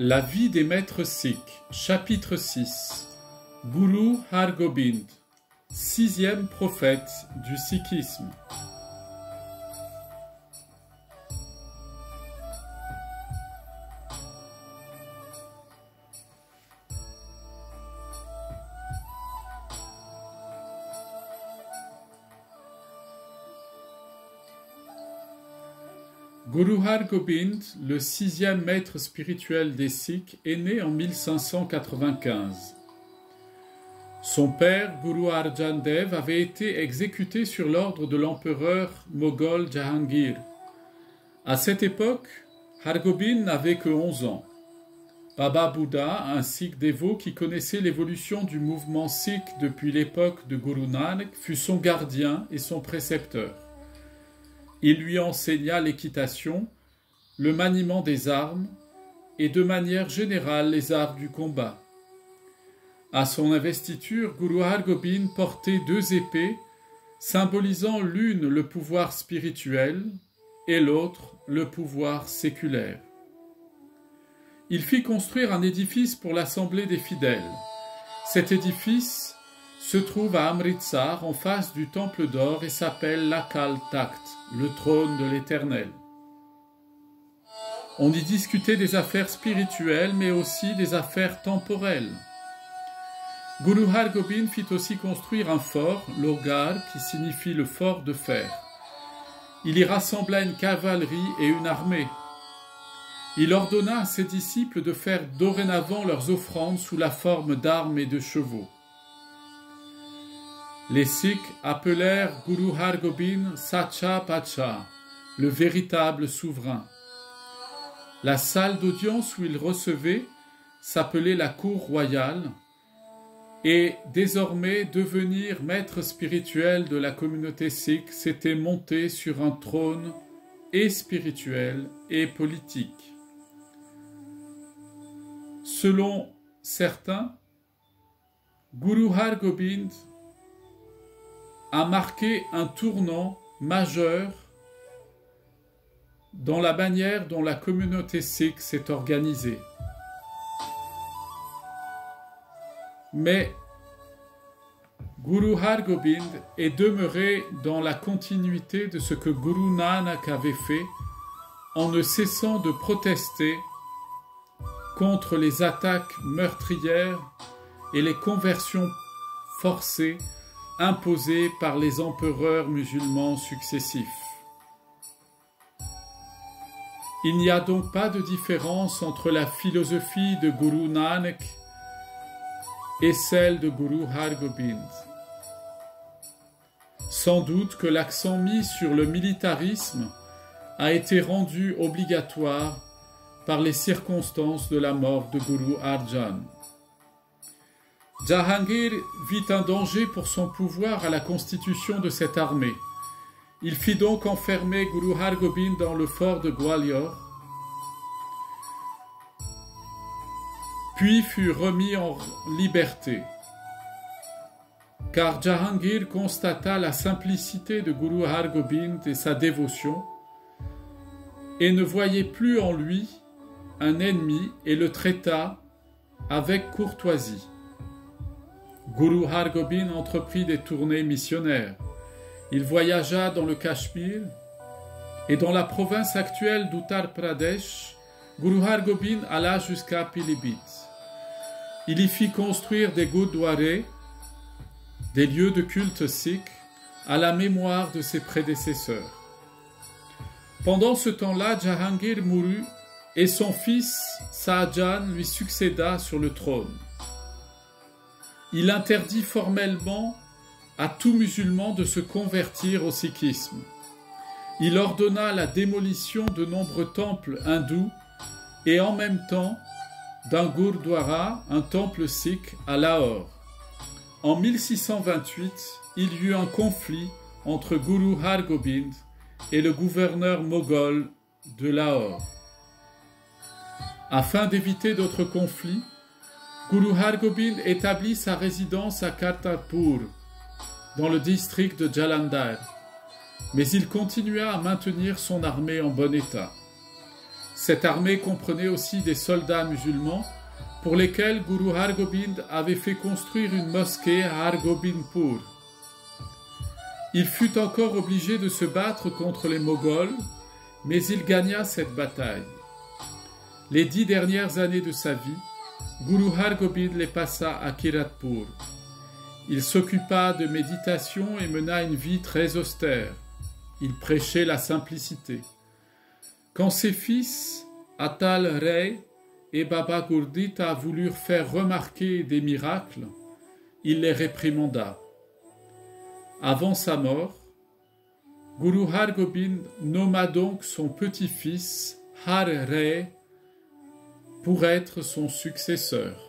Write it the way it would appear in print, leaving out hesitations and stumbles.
La vie des maîtres sikhs, chapitre 6. Guru Har Gobind, sixième prophète du sikhisme. Guru Har Gobind, le sixième maître spirituel des Sikhs, est né en 1595. Son père, Guru Arjan Dev, avait été exécuté sur l'ordre de l'empereur moghol Jahangir. À cette époque, Har Gobind n'avait que 11 ans. Baba Buddha, un sikh dévot qui connaissait l'évolution du mouvement sikh depuis l'époque de Guru Nanak, fut son gardien et son précepteur. Il lui enseigna l'équitation, le maniement des armes et de manière générale les arts du combat. À son investiture, Guru Har Gobind portait 2 épées, symbolisant l'une le pouvoir spirituel et l'autre le pouvoir séculaire. Il fit construire un édifice pour l'assemblée des fidèles. Cet édifice se trouve à Amritsar en face du temple d'or et s'appelle l'Akal Takht, le trône de l'Éternel. On y discutait des affaires spirituelles mais aussi des affaires temporelles. Guru Har Gobind fit aussi construire un fort, l'Ogar, qui signifie le fort de fer. Il y rassembla une cavalerie et une armée. Il ordonna à ses disciples de faire dorénavant leurs offrandes sous la forme d'armes et de chevaux. Les Sikhs appelèrent Guru Har Gobind Sacha Pacha, le véritable souverain. La salle d'audience où il recevait s'appelait la cour royale et désormais devenir maître spirituel de la communauté sikh, c'était monter sur un trône et spirituel et politique. Selon certains, Guru Har Gobind a marqué un tournant majeur dans la manière dont la communauté sikh s'est organisée. Mais Guru Har Gobind est demeuré dans la continuité de ce que Guru Nanak avait fait en ne cessant de protester contre les attaques meurtrières et les conversions forcées imposées par les empereurs musulmans successifs. Il n'y a donc pas de différence entre la philosophie de Guru Nanak et celle de Guru Har Gobind. Sans doute que l'accent mis sur le militarisme a été rendu obligatoire par les circonstances de la mort de Guru Arjan. Jahangir vit un danger pour son pouvoir à la constitution de cette armée. Il fit donc enfermer Guru Har Gobind dans le fort de Gwalior, puis fut remis en liberté. Car Jahangir constata la simplicité de Guru Har Gobind et sa dévotion, et ne voyait plus en lui un ennemi et le traita avec courtoisie. Guru Har Gobind entreprit des tournées missionnaires. Il voyagea dans le Cachemire et dans la province actuelle d'Uttar Pradesh. Guru Har Gobind alla jusqu'à Pilibhit. Il y fit construire des gurdwarés, des lieux de culte sikh, à la mémoire de ses prédécesseurs. Pendant ce temps-là, Jahangir mourut et son fils Shahjahan lui succéda sur le trône. Il interdit formellement à tout musulman de se convertir au sikhisme. Il ordonna la démolition de nombreux temples hindous et en même temps d'un gurdwara, un temple sikh à Lahore. En 1628, il y eut un conflit entre Guru Har Gobind et le gouverneur moghol de Lahore. Afin d'éviter d'autres conflits, Guru Har Gobind établit sa résidence à Kartarpur, dans le district de Jalandhar, mais il continua à maintenir son armée en bon état. Cette armée comprenait aussi des soldats musulmans pour lesquels Guru Hargobind avait fait construire une mosquée à Hargobindpur. Il fut encore obligé de se battre contre les Moghols, mais il gagna cette bataille. Les 10 dernières années de sa vie, Guru Hargobind les passa à Kiratpur. Il s'occupa de méditation et mena une vie très austère. Il prêchait la simplicité. Quand ses fils, Atal Rai et Baba Gurdita voulurent faire remarquer des miracles, il les réprimanda. Avant sa mort, Guru Hargobind nomma donc son petit-fils Har Rai pour être son successeur.